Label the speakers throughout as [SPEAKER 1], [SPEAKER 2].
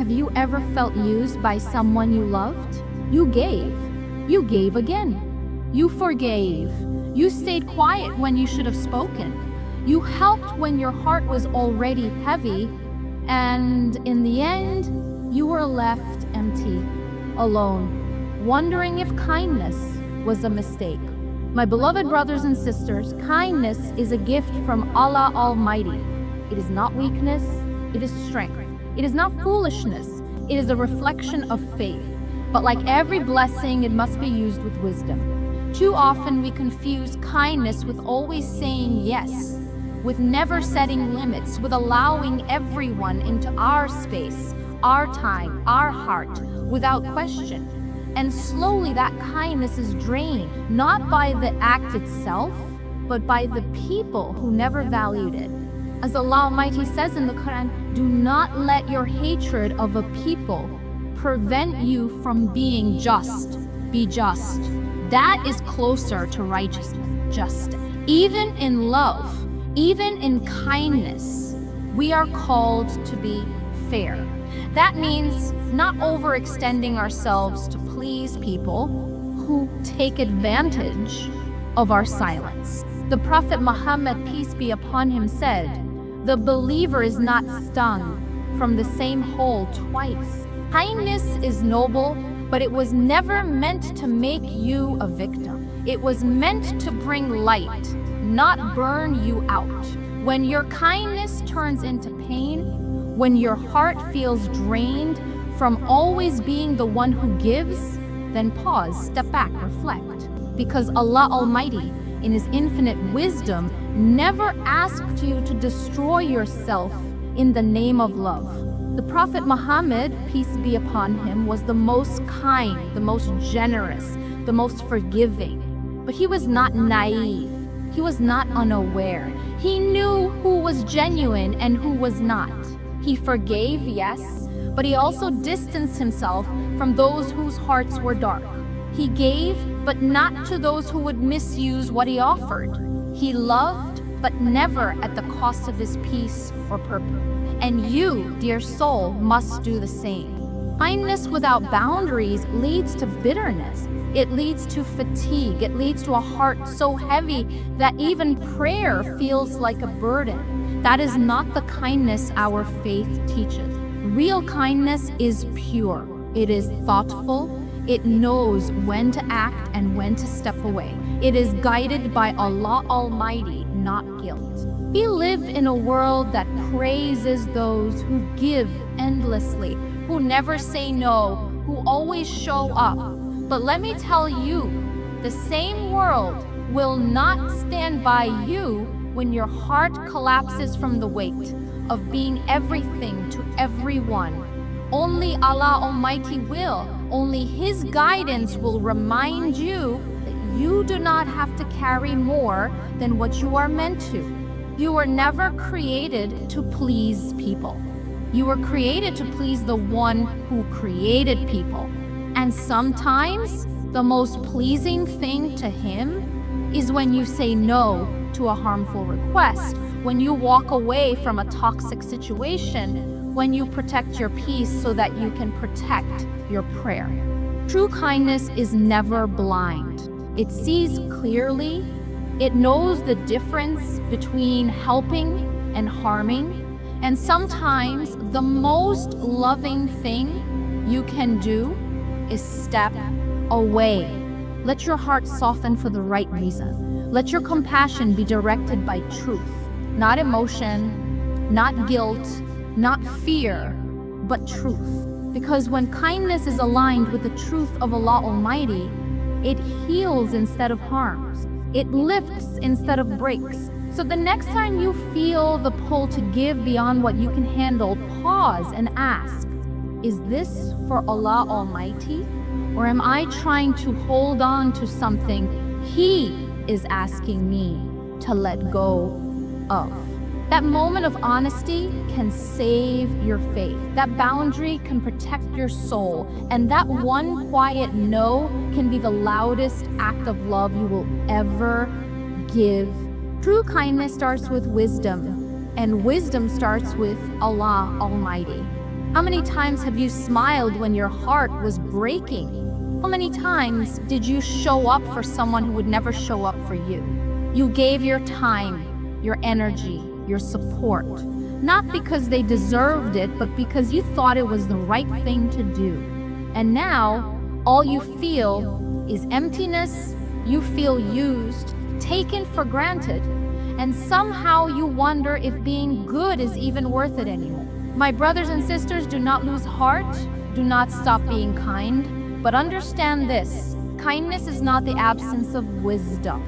[SPEAKER 1] have you ever felt used by someone you loved? You gave. You gave again. You forgave. You stayed quiet when you should have spoken. You helped when your heart was already heavy, and in the end, you were left empty, alone, wondering if kindness was a mistake. My beloved brothers and sisters, kindness is a gift from Allah Almighty. It is not weakness, it is strength. It is not foolishness, it is a reflection of faith. But like every blessing, it must be used with wisdom. Too often we confuse kindness with always saying yes, with never setting limits, with allowing everyone into our space, our time, our heart, without question. And slowly that kindness is drained, not by the act itself, but by the people who never valued it. As Allah Almighty says in the Quran, do not let your hatred of a people prevent you from being just. Be just. That is closer to righteousness, justice. Even in love, even in kindness, we are called to be fair. That means not overextending ourselves to please people who take advantage of our silence. The Prophet Muhammad, peace be upon him, said, the believer is not stung from the same hole twice. Kindness is noble, but it was never meant to make you a victim. It was meant to bring light, not burn you out. When your kindness turns into pain, when your heart feels drained from always being the one who gives, then pause, step back, reflect. Because Allah Almighty, in His infinite wisdom, never asked you to destroy yourself in the name of love. The Prophet Muhammad, peace be upon him, was the most kind, the most generous, the most forgiving. But he was not naive. He was not unaware. He knew who was genuine and who was not. He forgave, yes, but he also distanced himself from those whose hearts were dark. He gave, but not to those who would misuse what he offered. He loved, but never at the cost of his peace or purpose. And you, dear soul, must do the same. Kindness without boundaries leads to bitterness. It leads to fatigue. It leads to a heart so heavy that even prayer feels like a burden. That is not the kindness our faith teaches. Real kindness is pure. It is thoughtful. It knows when to act and when to step away. It is guided by Allah Almighty, not guilt. We live in a world that praises those who give endlessly, who never say no, who always show up. But let me tell you, the same world will not stand by you when your heart collapses from the weight of being everything to everyone. Only Allah Almighty will. Only His guidance will remind you that you do not have to carry more than what you are meant to. You were never created to please people. You were created to please the one who created people. And sometimes the most pleasing thing to Him is when you say no to a harmful request, when you walk away from a toxic situation, when you protect your peace so that you can protect your prayer. True kindness is never blind. It sees clearly. It knows the difference between helping and harming. And sometimes the most loving thing you can do is step away. Let your heart soften for the right reason. Let your compassion be directed by truth, not emotion, not guilt, not fear, but truth. Because when kindness is aligned with the truth of Allah Almighty, it heals instead of harms. It lifts instead of breaks. So the next time you feel the pull to give beyond what you can handle, pause and ask, is this for Allah Almighty? Or am I trying to hold on to something He is asking me to let go of? That moment of honesty can save your faith. That boundary can protect your soul. And that one quiet no can be the loudest act of love you will ever give. True kindness starts with wisdom, and wisdom starts with Allah Almighty. How many times have you smiled when your heart was breaking? How many times did you show up for someone who would never show up for you? You gave your time, your energy, your support, not because they deserved it, but because you thought it was the right thing to do. And now, all you feel is emptiness, you feel used, taken for granted, and somehow you wonder if being good is even worth it anymore. My brothers and sisters, do not lose heart, do not stop being kind, but understand this: kindness is not the absence of wisdom.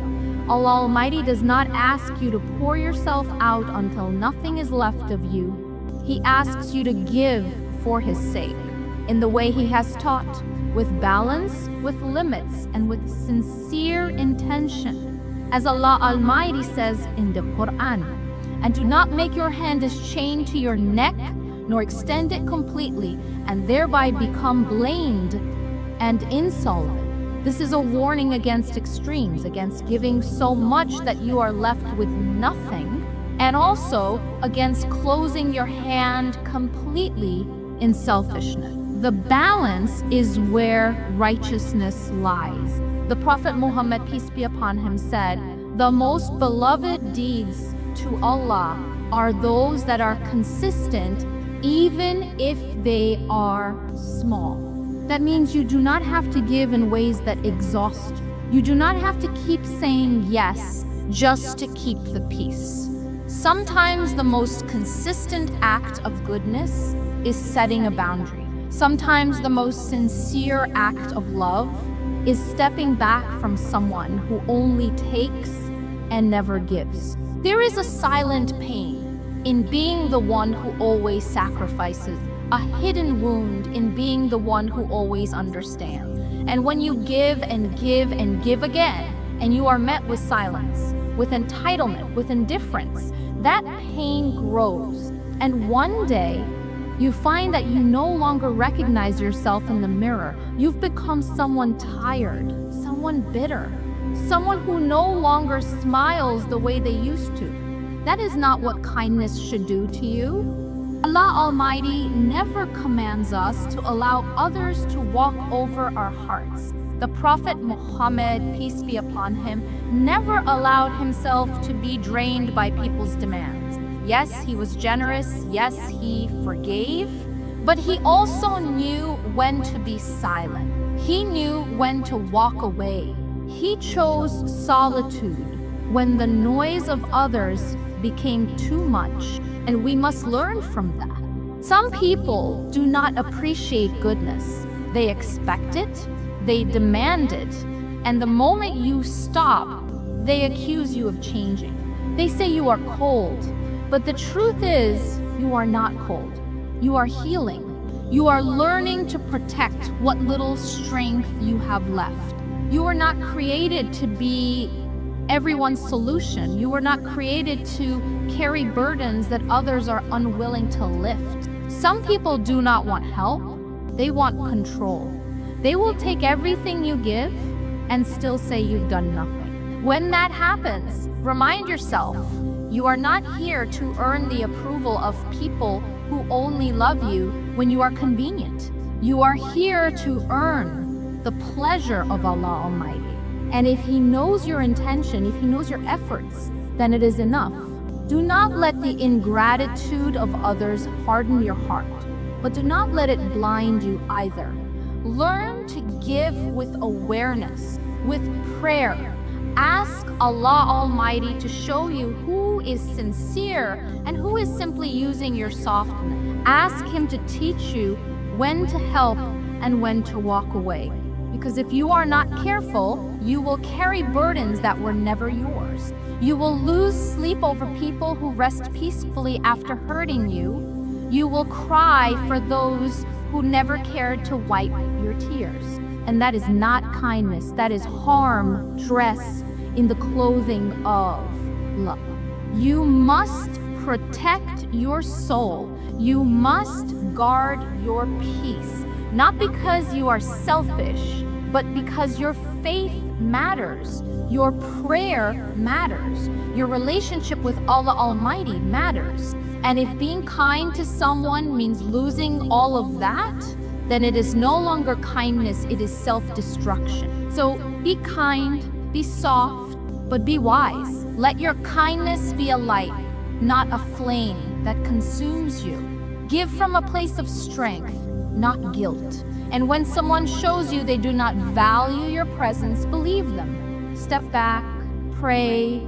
[SPEAKER 1] Allah Almighty does not ask you to pour yourself out until nothing is left of you. He asks you to give for His sake, in the way He has taught, with balance, with limits, and with sincere intention. As Allah Almighty says in the Quran, "And do not make your hand as chain to your neck, nor extend it completely, and thereby become blamed and insolvent." This is a warning against extremes, against giving so much that you are left with nothing, and also against closing your hand completely in selfishness. The balance is where righteousness lies. The Prophet Muhammad, peace be upon him, said, "The most beloved deeds to Allah are those that are consistent, even if they are small." That means you do not have to give in ways that exhaust you. You do not have to keep saying yes just to keep the peace. Sometimes the most consistent act of goodness is setting a boundary. Sometimes the most sincere act of love is stepping back from someone who only takes and never gives. There is a silent pain in being the one who always sacrifices, a hidden wound in being the one who always understands. And when you give and give and give again, and you are met with silence, with entitlement, with indifference, that pain grows. And one day, you find that you no longer recognize yourself in the mirror. You've become someone tired, someone bitter, someone who no longer smiles the way they used to. That is not what kindness should do to you. Allah Almighty never commands us to allow others to walk over our hearts. The Prophet Muhammad, peace be upon him, never allowed himself to be drained by people's demands. Yes, he was generous. Yes, he forgave. But he also knew when to be silent. He knew when to walk away. He chose solitude when the noise of others became too much, and we must learn from that. Some people do not appreciate goodness. They expect it, they demand it, and the moment you stop, they accuse you of changing. They say you are cold, but the truth is, you are not cold. You are healing. You are learning to protect what little strength you have left. You are not created to be everyone's solution. You were not created to carry burdens that others are unwilling to lift. Some people do not want help, they want control. They will take everything you give and still say you've done nothing. When that happens, remind yourself, you are not here to earn the approval of people who only love you when you are convenient. You are here to earn the pleasure of Allah Almighty. And if He knows your intention, if He knows your efforts, then it is enough. Do not let the ingratitude of others harden your heart, but do not let it blind you either. Learn to give with awareness, with prayer. Ask Allah Almighty to show you who is sincere and who is simply using your softness. Ask Him to teach you when to help and when to walk away. Because if you are not careful, you will carry burdens that were never yours. You will lose sleep over people who rest peacefully after hurting you. You will cry for those who never cared to wipe your tears. And that is not kindness. That is harm dressed in the clothing of love. You must protect your soul. You must guard your peace. Not because you are selfish, but because your faith matters, your prayer matters, your relationship with Allah Almighty matters. And if being kind to someone means losing all of that, then it is no longer kindness, it is self-destruction. So be kind, be soft, but be wise. Let your kindness be a light, not a flame that consumes you. Give from a place of strength, not guilt. And when someone shows you they do not value your presence, believe them. Step back, pray,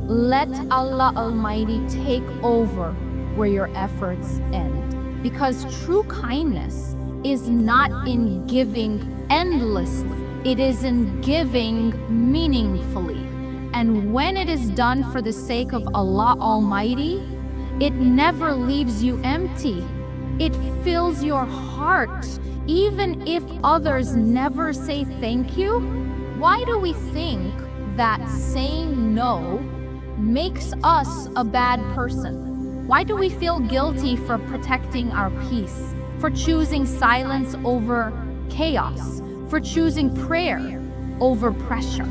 [SPEAKER 1] let Allah Almighty take over where your efforts end. Because true kindness is not in giving endlessly, it is in giving meaningfully. And when it is done for the sake of Allah Almighty, it never leaves you empty. It fills your heart, even if others never say thank you. Why do we think that saying no makes us a bad person? Why do we feel guilty for protecting our peace, for choosing silence over chaos, for choosing prayer over pressure?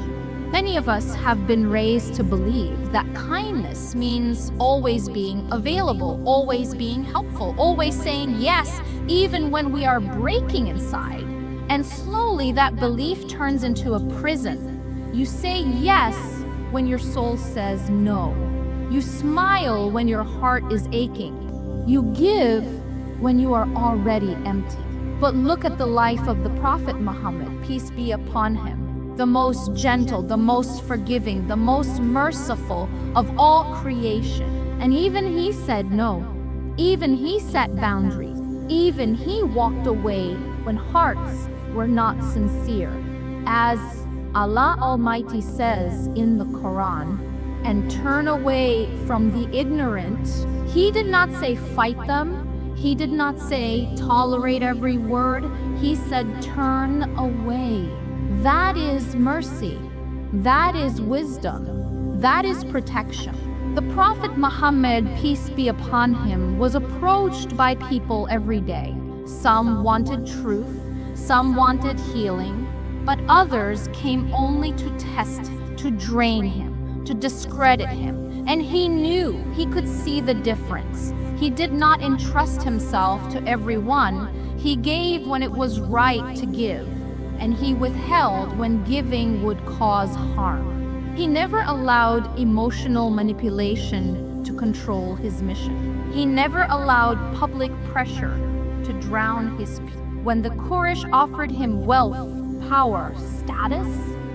[SPEAKER 1] Many of us have been raised to believe that kindness means always being available, always being helpful, always saying yes, even when we are breaking inside. And slowly that belief turns into a prison. You say yes when your soul says no. You smile when your heart is aching. You give when you are already empty. But look at the life of the Prophet Muhammad, peace be upon him. The most gentle, the most forgiving, the most merciful of all creation. And even he said no. Even he set boundaries. Even he walked away when hearts were not sincere. As Allah Almighty says in the Quran, and turn away from the ignorant. He did not say fight them. He did not say tolerate every word. He said turn away. That is mercy. That is wisdom. That is protection. The Prophet Muhammad, peace be upon him, was approached by people every day. Some wanted truth, some wanted healing, but others came only to test him, to drain him, to discredit him. And he knew, he could see the difference. He did not entrust himself to everyone. He gave when it was right to give, and he withheld when giving would cause harm. He never allowed emotional manipulation to control his mission. He never allowed public pressure to drown his peace. When the Quraysh offered him wealth, power, status,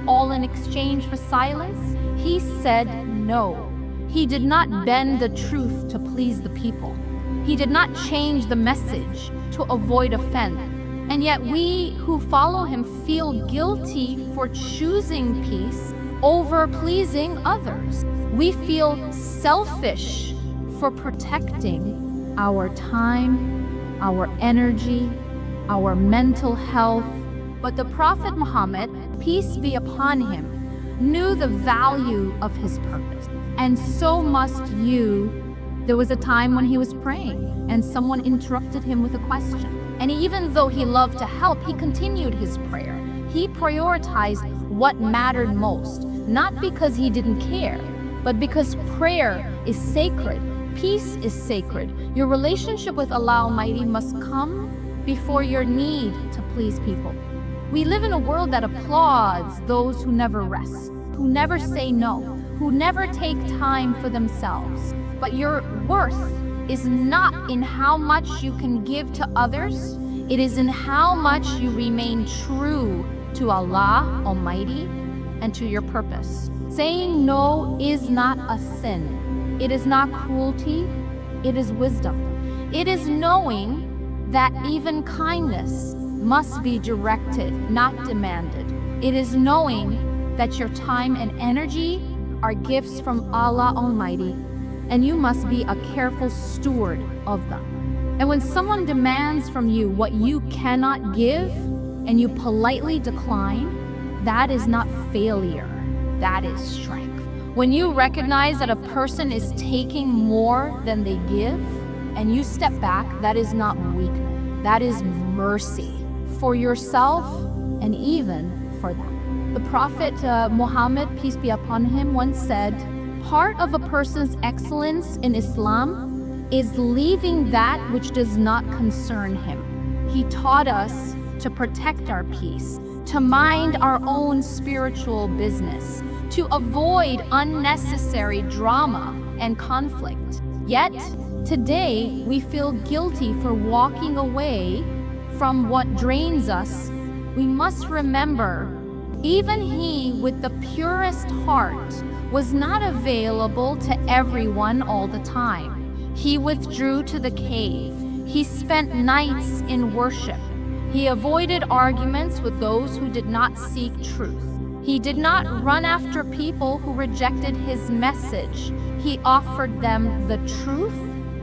[SPEAKER 1] all in exchange for silence, he said no. He did not bend the truth to please the people. He did not change the message to avoid offense. And yet we who follow him feel guilty for choosing peace over pleasing others. We feel selfish for protecting our time, our energy, our mental health. But the Prophet Muhammad, peace be upon him, knew the value of his purpose. And so must you. There was a time when he was praying and someone interrupted him with a question. And even though he loved to help, he continued his prayer. He prioritized what mattered most, not because he didn't care, but because prayer is sacred. Peace is sacred. Your relationship with Allah Almighty must come before your need to please people. We live in a world that applauds those who never rest, who never say no, who never take time for themselves. But your worth is not in how much you can give to others. It is in how much you remain true to Allah Almighty and to your purpose. Saying no is not a sin. It is not cruelty. It is wisdom. It is knowing that even kindness must be directed, not demanded. It is knowing that your time and energy are gifts from Allah Almighty, and you must be a careful steward of them. And when someone demands from you what you cannot give and you politely decline, that is not failure, that is strength. When you recognize that a person is taking more than they give and you step back, that is not weakness, that is mercy for yourself and even for that. The Prophet Muhammad, peace be upon him, once said, part of a person's excellence in Islam is leaving that which does not concern him. He taught us to protect our peace, to mind our own spiritual business, to avoid unnecessary drama and conflict. Yet, today, we feel guilty for walking away from what drains us. We must remember, even he with the purest heart was not available to everyone all the time. He withdrew to the cave. He spent nights in worship. He avoided arguments with those who did not seek truth. He did not run after people who rejected his message. He offered them the truth,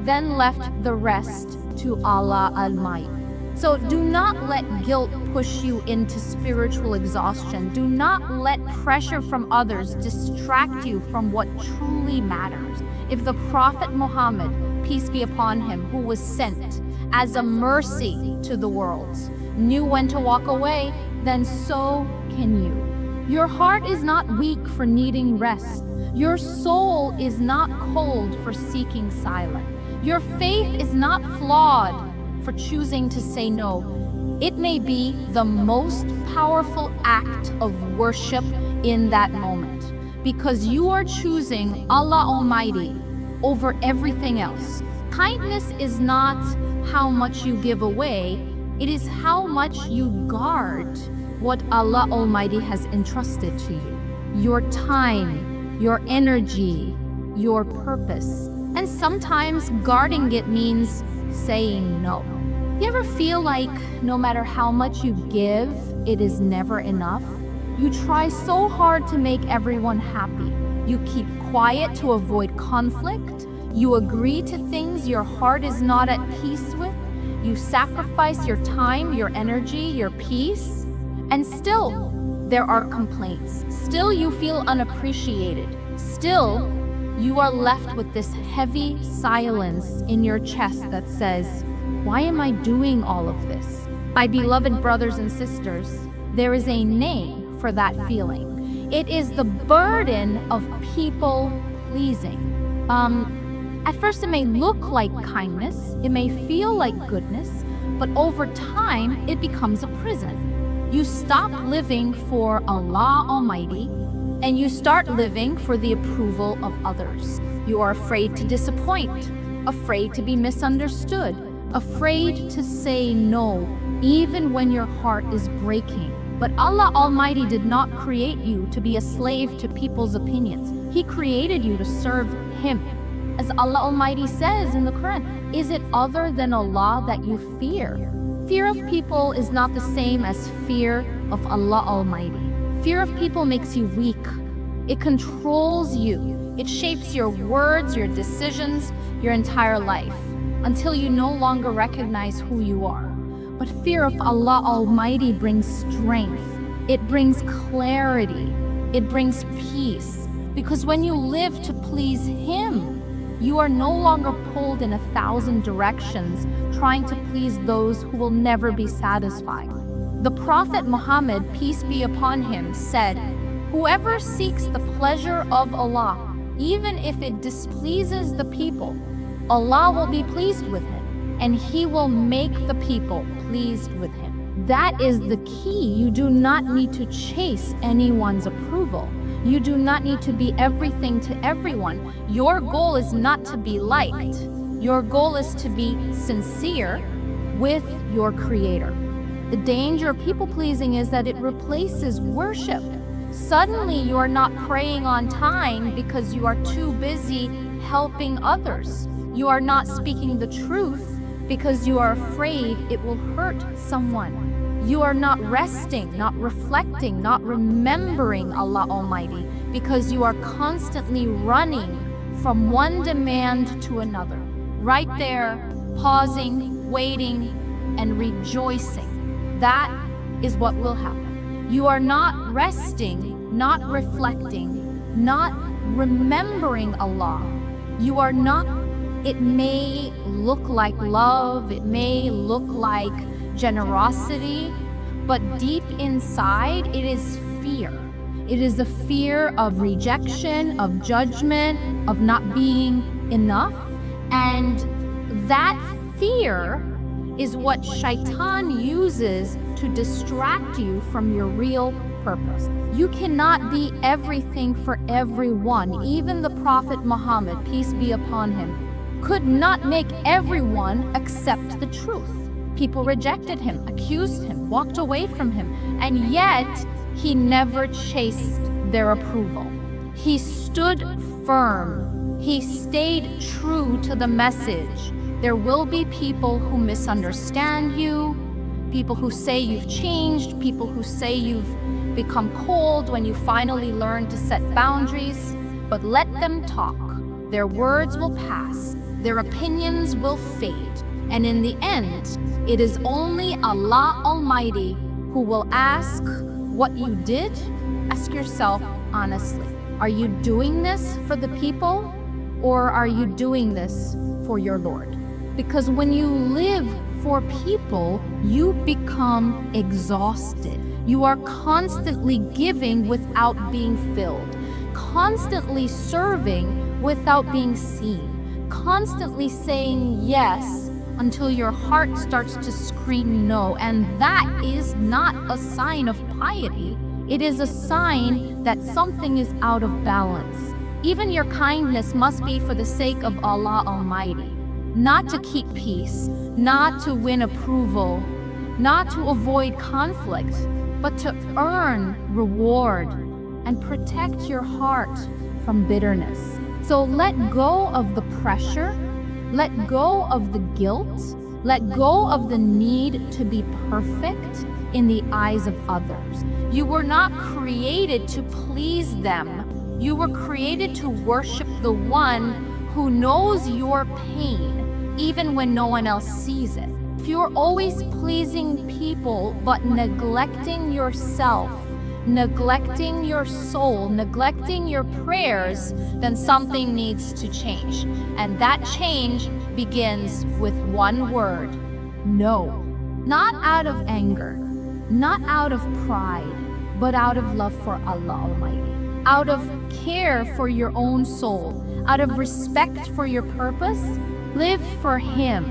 [SPEAKER 1] then left the rest to Allah Almighty. So do not let guilt push you into spiritual exhaustion. Do not let pressure from others distract you from what truly matters. If the Prophet Muhammad, peace be upon him, who was sent as a mercy to the world, knew when to walk away, then so can you. Your heart is not weak for needing rest. Your soul is not cold for seeking silence. Your faith is not flawed for choosing to say no. It may be the most powerful act of worship in that moment, because you are choosing Allah Almighty over everything else. Kindness is not how much you give away, it is how much you guard what Allah Almighty has entrusted to you. Your time, your energy, your purpose. And sometimes guarding it means saying no. You ever feel like no matter how much you give, it is never enough? You try so hard to make everyone happy. You keep quiet to avoid conflict. You agree to things your heart is not at peace with. You sacrifice your time, your energy, your peace. And still, there are complaints. Still, you feel unappreciated. Still, you are left with this heavy silence in your chest that says, why am I doing all of this? My beloved brothers and sisters, there is a name for that feeling. It is the burden of people pleasing. At first it may look like kindness, it may feel like goodness, but over time it becomes a prison. You stop living for Allah Almighty and you start living for the approval of others. You are afraid to disappoint, afraid to be misunderstood, afraid to say no, even when your heart is breaking. But Allah Almighty did not create you to be a slave to people's opinions. He created you to serve Him. As Allah Almighty says in the Quran, is it other than Allah that you fear? Fear of people is not the same as fear of Allah Almighty. Fear of people makes you weak. It controls you. It shapes your words, your decisions, your entire life, until you no longer recognize who you are. But fear of Allah Almighty brings strength. It brings clarity. It brings peace. Because when you live to please Him, you are no longer pulled in 1,000 directions trying to please those who will never be satisfied. The Prophet Muhammad, peace be upon him, said, whoever seeks the pleasure of Allah, even if it displeases the people, Allah will be pleased with him, and He will make the people pleased with him. That is the key. You do not need to chase anyone's approval. You do not need to be everything to everyone. Your goal is not to be liked. Your goal is to be sincere with your Creator. The danger of people-pleasing is that it replaces worship. Suddenly you are not praying on time because you are too busy helping others. You are not speaking the truth because you are afraid it will hurt someone. You are not resting, not reflecting, not remembering Allah Almighty because you are constantly running from one demand to another. Right there, pausing, waiting, and rejoicing. That is what will happen. You are not resting, not reflecting, not remembering Allah. You are not. It may look like love, it may look like generosity, but deep inside, it is fear. It is the fear of rejection, of judgment, of not being enough. And that fear is what Shaitan uses to distract you from your real purpose. You cannot be everything for everyone. Even the Prophet Muhammad, peace be upon him, could not make everyone accept the truth. People rejected him, accused him, walked away from him, and yet he never chased their approval. He stood firm. He stayed true to the message. There will be people who misunderstand you, people who say you've changed, people who say you've become cold when you finally learn to set boundaries, but let them talk. Their words will pass. Their opinions will fade. And in the end, it is only Allah Almighty who will ask what you did. Ask yourself honestly, are you doing this for the people, or are you doing this for your Lord? Because when you live for people, you become exhausted. You are constantly giving without being filled, constantly serving without being seen, constantly saying yes until your heart starts to scream no. And that is not a sign of piety. It is a sign that something is out of balance. Even your kindness must be for the sake of Allah Almighty, not to keep peace, not to win approval, not to avoid conflict, but to earn reward and protect your heart from bitterness. So let go of the pressure, let go of the guilt, let go of the need to be perfect in the eyes of others. You were not created to please them. You were created to worship the one who knows your pain, even when no one else sees it. If you're always pleasing people but neglecting yourself, neglecting your soul, neglecting your prayers, then something needs to change. And that change begins with one word: no. Not out of anger, not out of pride, but out of love for Allah Almighty, out of care for your own soul, out of respect for your purpose. Live for Him,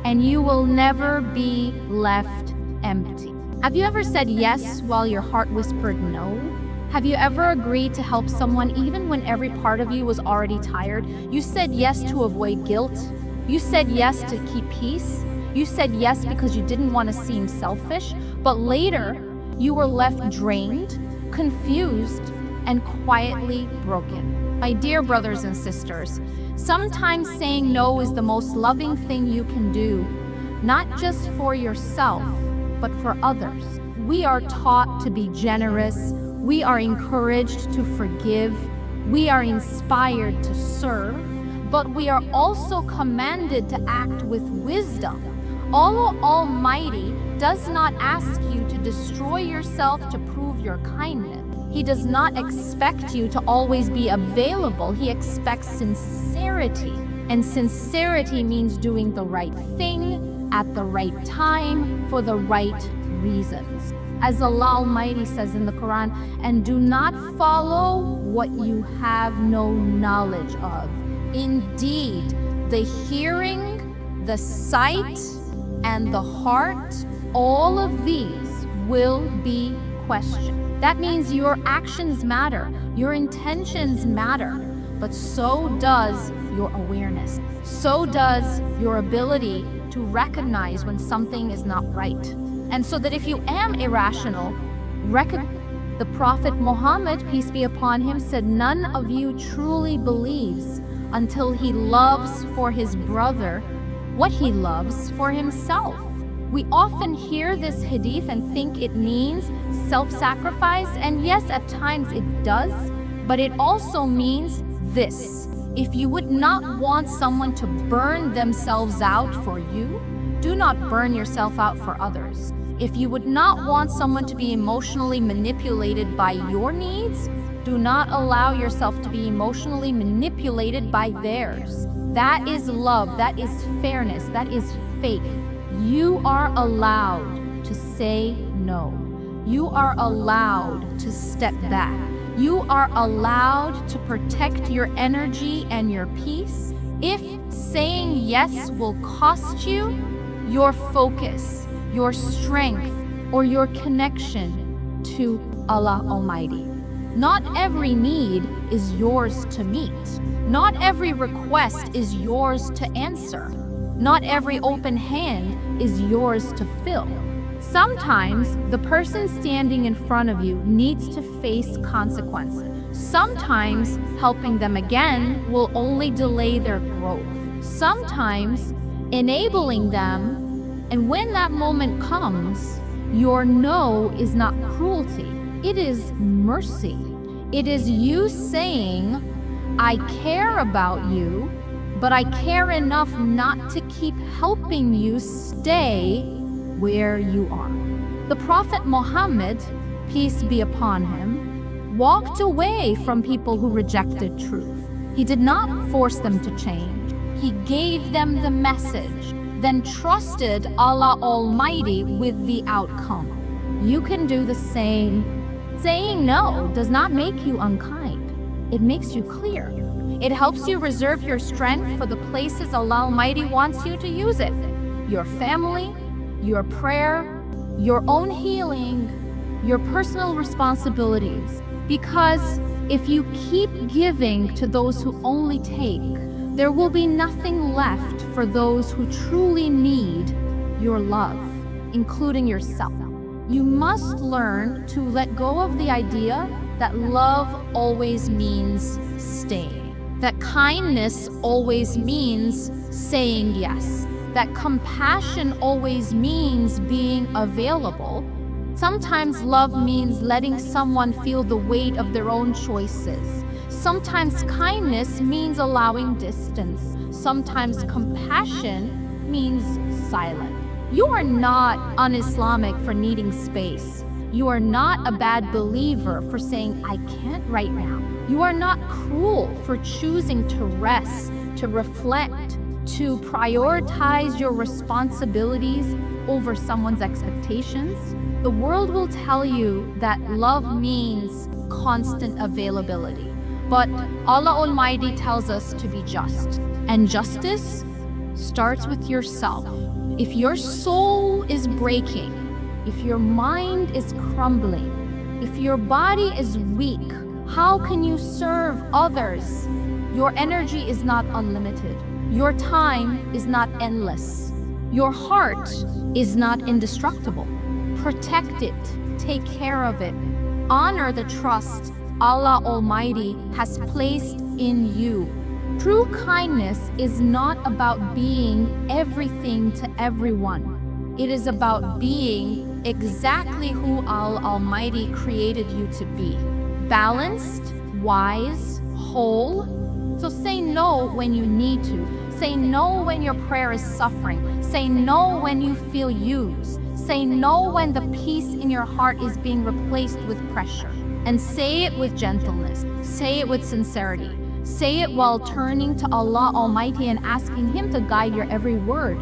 [SPEAKER 1] and you will never be left empty. Have you ever said yes while your heart whispered no? Have you ever agreed to help someone even when every part of you was already tired? You said yes to avoid guilt. You said yes to keep peace. You said yes because you didn't want to seem selfish, but later you were left drained, confused, and quietly broken. My dear brothers and sisters, sometimes saying no is the most loving thing you can do, not just for yourself, but for others. We are taught to be generous. We are encouraged to forgive. We are inspired to serve, but we are also commanded to act with wisdom. Allah Almighty does not ask you to destroy yourself to prove your kindness. He does not expect you to always be available. He expects sincerity. And sincerity means doing the right thing at the right time for the right reasons. As Allah Almighty says in the Quran, and do not follow what you have no knowledge of. Indeed, the hearing, the sight, and the heart, all of these will be questioned. That means your actions matter, your intentions matter, but so does your awareness. So does your ability to recognize when something is not right. And so that if you am irrational, the Prophet Muhammad, peace be upon him, said, none of you truly believes until he loves for his brother what he loves for himself. We often hear this hadith and think it means self-sacrifice, and yes, at times it does, but it also means this. If you would not want someone to burn themselves out for you, do not burn yourself out for others. If you would not want someone to be emotionally manipulated by your needs, do not allow yourself to be emotionally manipulated by theirs. That is love, that is fairness, that is faith. You are allowed to say no. no. You are allowed to step back. You are allowed to protect your energy and your peace. If saying yes will cost you your focus, your strength, or your connection to Allah Almighty. Not every need is yours to meet. Not every request is yours to answer. Not every open hand is yours to fill. Sometimes the person standing in front of you needs to face consequences. Sometimes helping them again will only delay their growth. Sometimes enabling them, and when that moment comes, your no is not cruelty. It is mercy. It is you saying, I care about you, but I care enough not to keep helping you stay where you are. The Prophet Muhammad, peace be upon him, walked away from people who rejected truth. He did not force them to change. He gave them the message, then trusted Allah Almighty with the outcome. You can do the same. Saying no does not make you unkind. It makes you clear. It helps you reserve your strength for the places Allah Almighty wants you to use it. Your family, your prayer, your own healing, your personal responsibilities. Because if you keep giving to those who only take, there will be nothing left for those who truly need your love, including yourself. You must learn to let go of the idea that love always means staying, that kindness always means saying yes, that compassion always means being available. Sometimes love means letting someone feel the weight of their own choices. Sometimes kindness means allowing distance. Sometimes compassion means silence. You are not un-Islamic for needing space. You are not a bad believer for saying, I can't right now. You are not cruel for choosing to rest, to reflect, to prioritize your responsibilities over someone's expectations. The world will tell you that love means constant availability. But Allah Almighty tells us to be just. And justice starts with yourself. If your soul is breaking, if your mind is crumbling, if your body is weak, how can you serve others? Your energy is not unlimited. Your time is not endless. Your heart is not indestructible. Protect it. Take care of it. Honor the trust Allah Almighty has placed in you. True kindness is not about being everything to everyone. It is about being exactly who Allah Almighty created you to be. Balanced, wise, whole. So say no when you need to. Say no when your prayer is suffering. Say no when you feel used. Say no when the peace in your heart is being replaced with pressure. And say it with gentleness. Say it with sincerity. Say it while turning to Allah Almighty and asking Him to guide your every word.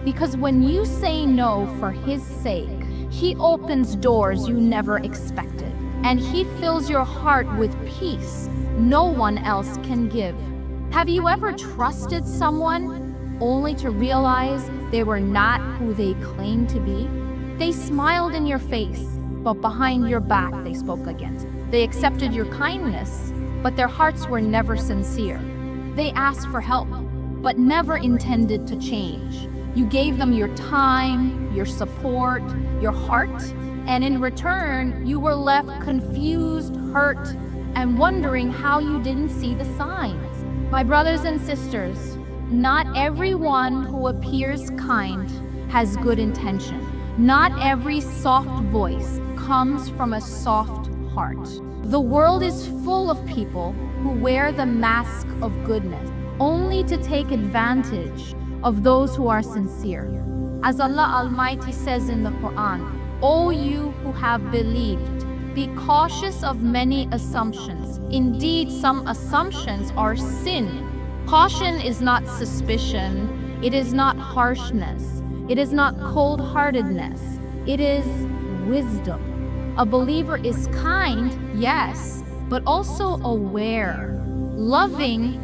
[SPEAKER 1] Because when you say no for His sake, He opens doors you never expected. And He fills your heart with peace no one else can give. Have you ever trusted someone only to realize they were not who they claimed to be? They smiled in your face, but behind your back they spoke against. They accepted your kindness, but their hearts were never sincere. They asked for help, but never intended to change. You gave them your time, your support, your heart, and in return, you were left confused, hurt, and wondering how you didn't see the signs. My brothers and sisters, not everyone who appears kind has good intention. Not every soft voice comes from a soft heart. The world is full of people who wear the mask of goodness only to take advantage of those who are sincere. As Allah Almighty says in the Quran, O you who have believed, be cautious of many assumptions. Indeed, some assumptions are sin. Caution is not suspicion. It is not harshness. It is not cold-heartedness. It is wisdom. A believer is kind, yes, but also aware. Loving,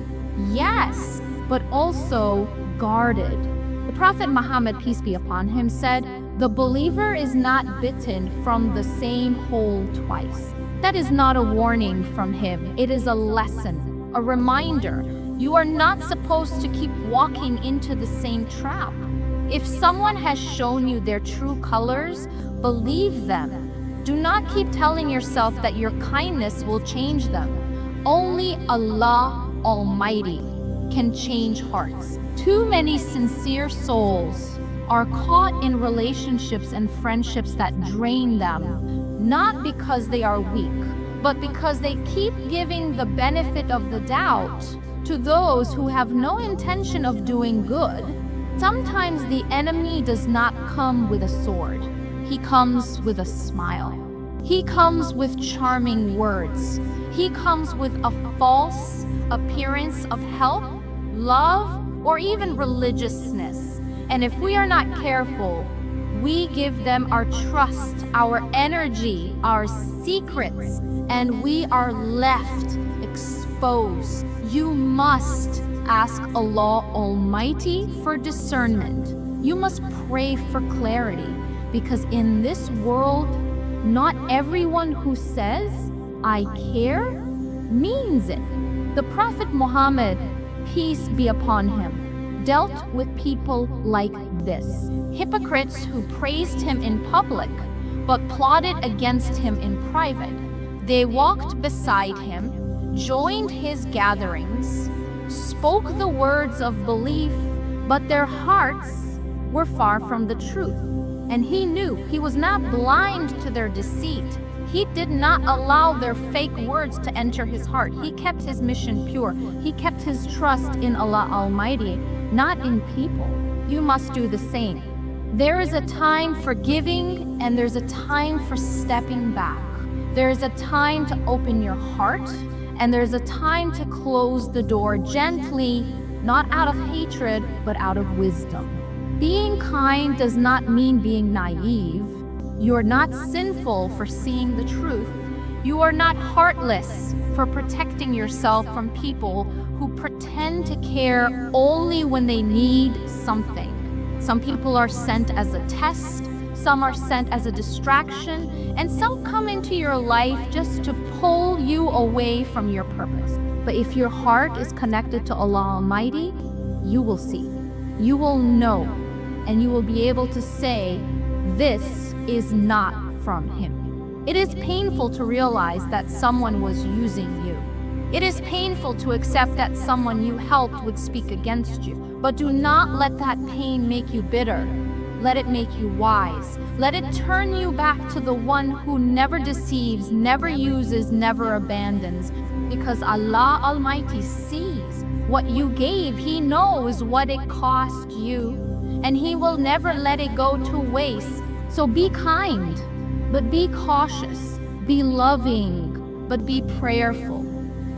[SPEAKER 1] yes, but also guarded. The Prophet Muhammad, peace be upon him, said, "The believer is not bitten from the same hole twice." That is not a warning from him. It is a lesson, a reminder. You are not supposed to keep walking into the same trap. If someone has shown you their true colors, believe them. Do not keep telling yourself that your kindness will change them. Only Allah Almighty can change hearts. Too many sincere souls are caught in relationships and friendships that drain them, not because they are weak, but because they keep giving the benefit of the doubt to those who have no intention of doing good. Sometimes the enemy does not come with a sword. He comes with a smile. He comes with charming words. He comes with a false appearance of help, love, or even religiousness. And if we are not careful, we give them our trust, our energy, our secrets, and we are left exposed. You must ask Allah Almighty for discernment. You must pray for clarity, because in this world, not everyone who says, "I care," means it. The Prophet Muhammad, peace be upon him, dealt with people like this. Hypocrites who praised him in public, but plotted against him in private. They walked beside him, joined his gatherings, spoke the words of belief, but their hearts were far from the truth. And he knew he was not blind to their deceit. He did not allow their fake words to enter his heart. He kept his mission pure. He kept his trust in Allah Almighty, not in people. You must do the same. There is a time for giving, and there's a time for stepping back. There is a time to open your heart, and there's a time to close the door gently, not out of hatred, but out of wisdom. Being kind does not mean being naive. You are not sinful for seeing the truth. You are not heartless for protecting yourself from people who pretend to care only when they need something. Some people are sent as a test, some are sent as a distraction, and some come into your life just to pull you away from your purpose. But if your heart is connected to Allah Almighty, you will see, you will know, and you will be able to say, this is not from Him. It is painful to realize that someone was using you. It is painful to accept that someone you helped would speak against you. But do not let that pain make you bitter. Let it make you wise. Let it turn you back to the one who never deceives, never uses, never abandons. Because Allah Almighty sees what you gave. He knows what it cost you, and He will never let it go to waste. So be kind, but be cautious. Be loving, but be prayerful.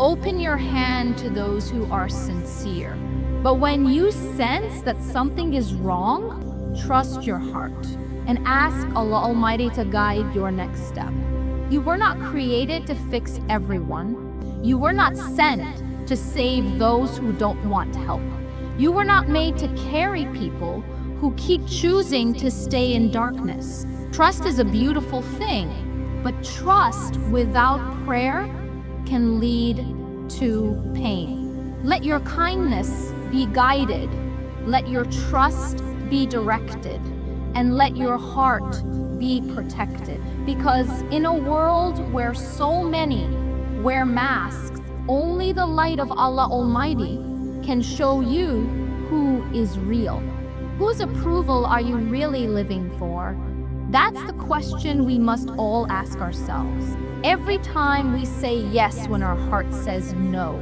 [SPEAKER 1] Open your hand to those who are sincere. But when you sense that something is wrong, trust your heart and ask Allah Almighty to guide your next step. You were not created to fix everyone. You were not sent to save those who don't want help. You were not made to carry people who keep choosing to stay in darkness. Trust is a beautiful thing, but trust without prayer can lead to pain. Let your kindness be guided. Let your trust be directed. And let your heart be protected. Because in a world where so many wear masks, only the light of Allah Almighty can show you who is real. Whose approval are you really living for? That's the question we must all ask ourselves. Every time we say yes when our heart says no.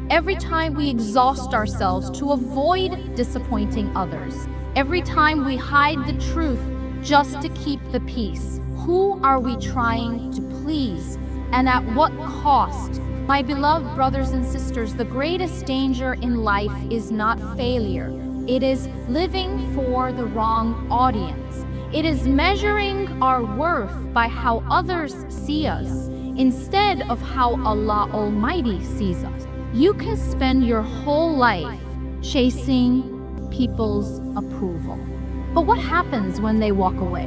[SPEAKER 1] Every time we exhaust ourselves to avoid disappointing others. Every time we hide the truth just to keep the peace. Who are we trying to please? And at what cost? My beloved brothers and sisters, the greatest danger in life is not failure. It is living for the wrong audience. It is measuring our worth by how others see us instead of how Allah Almighty sees us. You can spend your whole life chasing people's approval. But what happens when they walk away?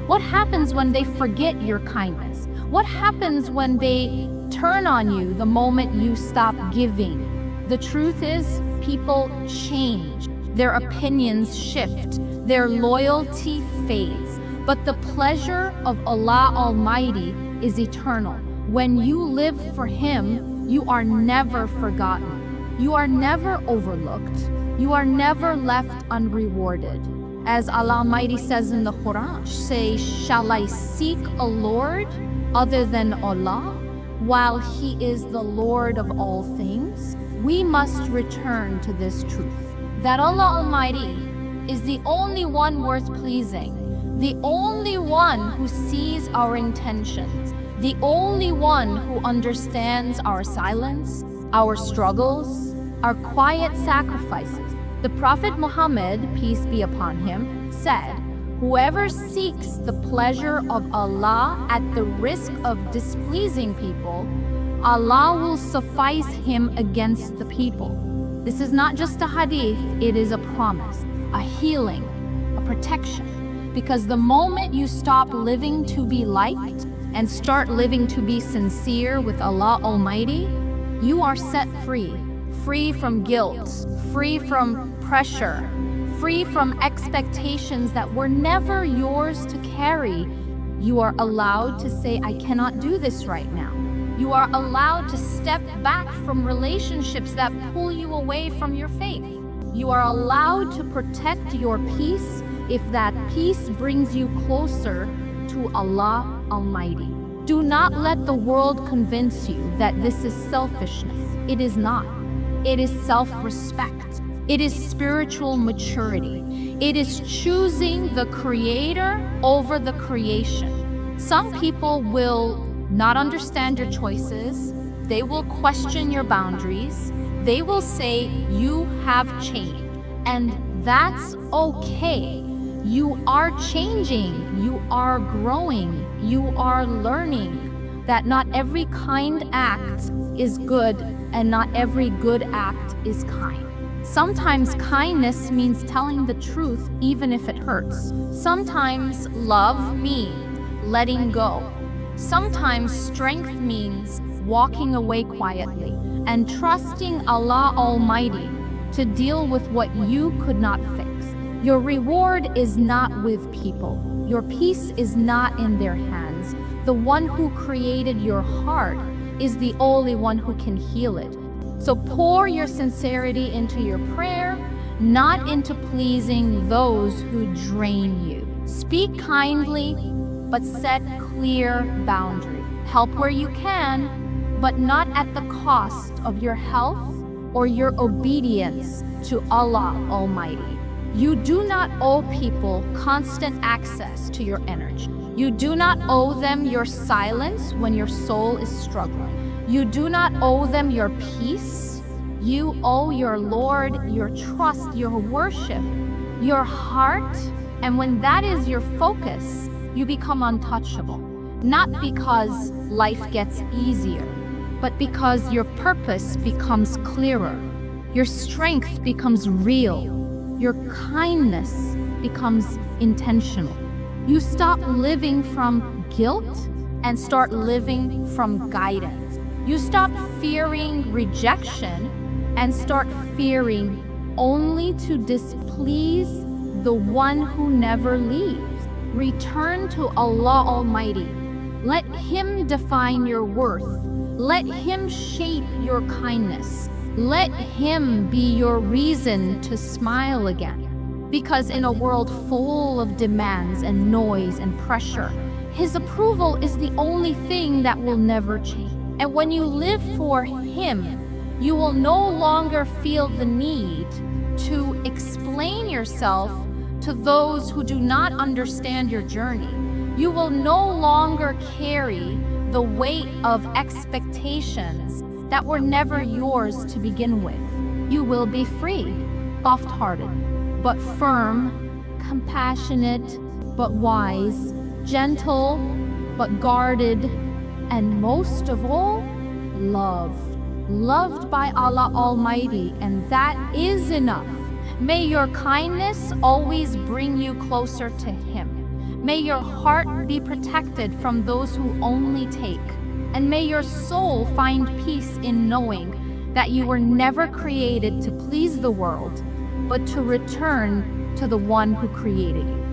[SPEAKER 1] What happens when they forget your kindness? What happens when they turn on you the moment you stop giving? The truth is, people change. Their opinions shift. Their loyalty fades. But the pleasure of Allah Almighty is eternal. When you live for Him, you are never forgotten. You are never overlooked. You are never left unrewarded. As Allah Almighty says in the Quran, say, shall I seek a Lord other than Allah, while He is the Lord of all things? We must return to this truth, that Allah Almighty is the only one worth pleasing, the only one who sees our intentions, the only one who understands our silence, our struggles, our quiet sacrifices. The Prophet Muhammad, peace be upon him, said, whoever seeks the pleasure of Allah at the risk of displeasing people, Allah will suffice him against the people. This is not just a hadith, it is a promise, a healing, a protection. Because the moment you stop living to be liked and start living to be sincere with Allah Almighty, you are set free. Free from guilt, free from pressure, free from expectations that were never yours to carry. You are allowed to say, I cannot do this right now. You are allowed to step back from relationships that pull you away from your faith. You are allowed to protect your peace if that peace brings you closer to Allah Almighty. Do not let the world convince you that this is selfishness. It is not. It is self-respect. It is spiritual maturity. It is choosing the Creator over the creation. Some people will not understand your choices. They will question your boundaries. They will say you have changed. And that's okay. You are changing. You are growing. You are learning that not every kind act is good and not every good act is kind. Sometimes kindness means telling the truth even if it hurts. Sometimes love means letting go. Sometimes strength means walking away quietly and trusting Allah Almighty to deal with what you could not fix. Your reward is not with people. Your peace is not in their hands. The one who created your heart is the only one who can heal it. So pour your sincerity into your prayer, not into pleasing those who drain you. Speak kindly, but set clear boundaries. Help where you can, but not at the cost of your health or your obedience to Allah Almighty. You do not owe people constant access to your energy. You do not owe them your silence when your soul is struggling. You do not owe them your peace. You owe your Lord your trust, your worship, your heart. And when that is your focus, you become untouchable. Not because life gets easier, but because your purpose becomes clearer. Your strength becomes real. Your kindness becomes intentional. You stop living from guilt and start living from guidance. You stop fearing rejection and start fearing only to displease the one who never leaves. Return to Allah Almighty. Let Him define your worth. Let Him shape your kindness. Let Him be your reason to smile again. Because in a world full of demands and noise and pressure, His approval is the only thing that will never change. And when you live for Him, you will no longer feel the need to explain yourself to those who do not understand your journey. You will no longer carry the weight of expectations that were never yours to begin with. You will be free, soft-hearted, but firm, compassionate, but wise, gentle but guarded, and most of all, loved by Allah Almighty, and that is enough. May your kindness always bring you closer to Him. May your heart be protected from those who only take, and may your soul find peace in knowing that you were never created to please the world, but to return to the one who created you.